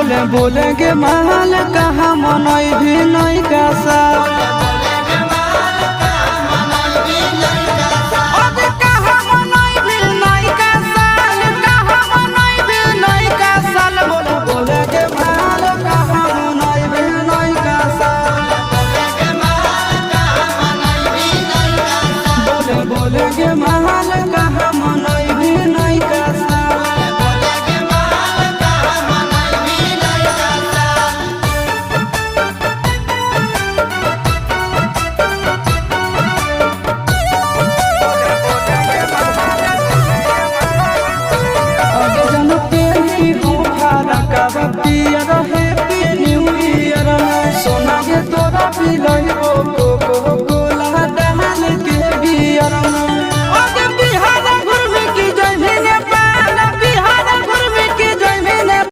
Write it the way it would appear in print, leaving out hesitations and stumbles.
बोले बोले गे महल कहाँ मनई भी नहीं का साल पिया